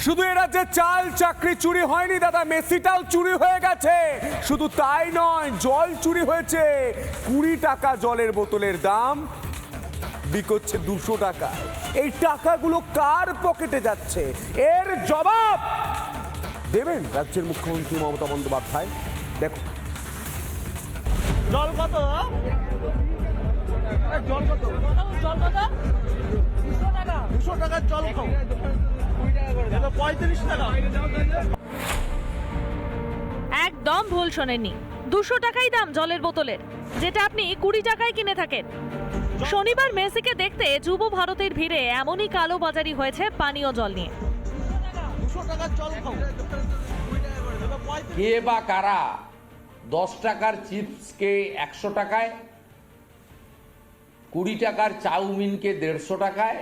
শুধু এ রাজ্যে চাল চাকরি চুরি হয়নি দাদা, মেসিটাও চুরি হয়ে গেছে। শুধু তাই নয়, জল চুরি হয়েছে। 20 টাকা জলের বোতলের দাম বিকোচ্ছে 200 টাকা। এই টাকাগুলো কার পকেটে যাচ্ছে, এর জবাব দেবেন রাজ্যের মুখ্যমন্ত্রী মমতা বন্দ্যোপাধ্যায়। দেখো জল কত? জল কত? জল কত? 200 টাকার জল খাও। 35 টাকা। একদম ভুল শোনেননি, 200 টাকাই দাম জলের বোতলের, যেটা আপনি 20 টাকায় কিনে থাকেন। শনিবার মেসিকে দেখতে যুব ভারতের ভিড়ে এমনই কালোবাজারি হয়েছে পানীয় জল নিয়ে। 200 টাকার জল খাও। কে বা কারা 10 টাকার চিপসকে 100 টাকায়, 20 টাকার চাউমিনকে 150 টাকায়,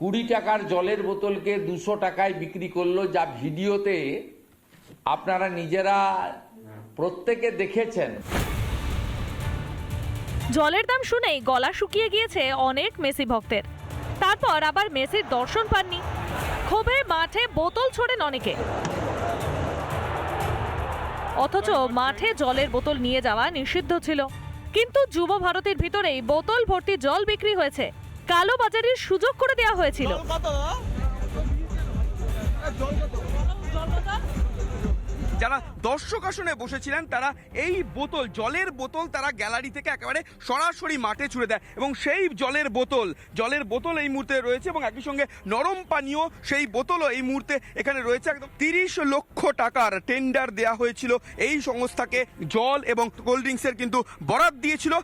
20 টাকার জলের বোতলকে 200 টাকায় বিক্রি করলো, যা ভিডিওতে আপনারা নিজেরা প্রত্যেকে দেখেছেন। জলের দাম শুনেই গলা শুকিয়ে গিয়েছে অনেক মেসি ভক্তের। তারপর আবার মেসির দর্শন পাননি, ক্ষোভে মাঠে বোতল ছোড়েন অনেকে। অথচ মাঠে জলের বোতল নিয়ে যাওয়া নিষিদ্ধ ছিল, কিন্তু যুব ভারতের ভিতরেই বোতল ভর্তি জল বিক্রি হয়েছে। কালোবাজারির সুযোগ করে দেওয়া হয়েছিল। জল কত? জল কত? জল কত? যারা দর্শক আসনে বসেছিলেন তারা এই বোতল, জলের বোতল তারা গ্যালারি থেকে একেবারে সরাসরি মাঠে ছুড়ে দেয়, এবং সেই জলের বোতল এই মুহূর্তে রয়েছে, এবং একই সঙ্গে নরম পানীয় সেই বোতলও এই মুহূর্তে এখানে রয়েছে। একদম 30 লক্ষ টাকার টেন্ডার দেয়া হয়েছিল এই সংস্থাকে, জল এবং কোল্ড ড্রিঙ্কসের কিন্তু বরাদ দিয়েছিল।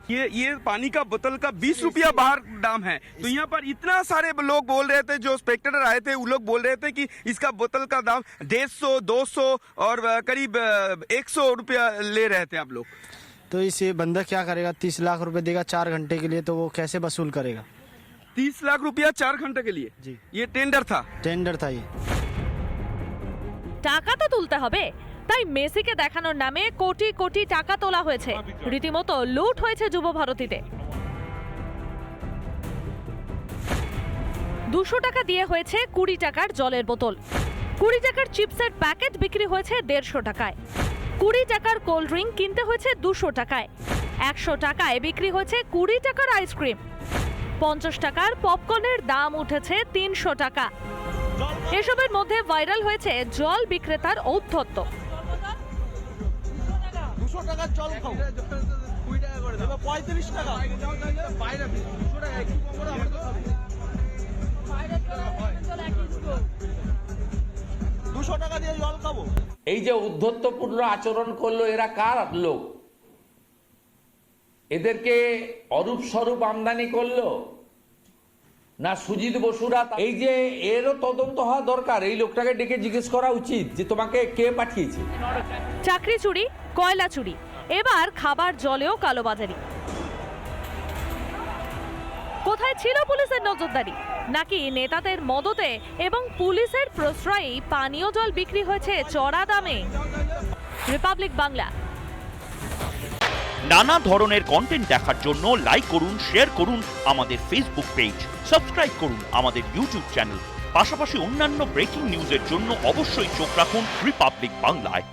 ये पानी का बोतल का 20 रुपया बाहर दाम है, तो यहाँ पर इतना सारे लोग बोल रहे थे, जो स्पेक्टेटर आए थे वो लोग बोल रहे थे कि इसका बोतल का दाम 150, 200 और करीब 100 रुपया ले रहे थे आप लोग। तो इसे बंदा क्या करेगा? 30 लाख रुपए देगा 4 घंटे के लिए, तो वो कैसे वसूल करेगा? 30 लाख रुपया 4 घंटे के लिए? जी, ये टेंडर था। टेंडर था ये। টাকা তো তুলতে হবে, তাই মেসিকে দেখানোর নামে কোটি কোটি টাকা তোলা হয়েছে। রীতিমতো লুট হয়েছে যুব ভারতীতে। 200 টাকা দিয়ে হয়েছে 20 টাকার জলের বোতল, 20 টাকার চিপসের প্যাকেট বিক্রি হয়েছে 150 টাকায়, 20 টাকার কোল্ড ড্রিঙ্ক কিনতে হয়েছে 200 টাকায়, 100 টাকায় বিক্রি হয়েছে 20 টাকার আইসক্রিম, 50 টাকার পপকর্নের দাম উঠেছে 300 টাকা। এসবের মধ্যে ভাইরাল হয়েছে জল বিক্রেতার ঔদ্ধত্য। 200 টাকার জল খাও। 35 টাকা। বাইরে 200 টাকা একটু কম করে হবে তো। 200 টাকা দিয়ে জল খাবো। এই যে উদ্ধত্তপূর্ণ আচরণ করলো, এরা কার লোক? এদেরকে অরূপ স্বরূপ আমদানি করলো না সুজিত বসুরা? এই যে এরও তদন্ত হওয়া দরকার, এই লোকটাকে ডেকে জিজ্ঞেস করা উচিত যে তোমাকে কে পাঠিয়েছে। চাকরি চুরি, কয়লা চুরি, এবার খাবার জলেও কালোবাজারি। কোথায় ছিল পুলিশের নজরদারি? নাকি নেতাদের মদতে এবং পুলিশের প্রশ্রয়েই পানীয় জল বিক্রি হয়েছে চড়া দামে? রিপাবলিক বাংলা। নানা ধরনের কন্টেন্ট দেখার জন্য লাইক করুন, শেয়ার করুন আমাদের ফেসবুক পেজ, সাবস্ক্রাইব করুন আমাদের ইউটিউব চ্যানেল। পাশাপাশি অন্যান্য ব্রেকিং নিউজের জন্য অবশ্যই চোখ রাখুন রিপাবলিক বাংলায়।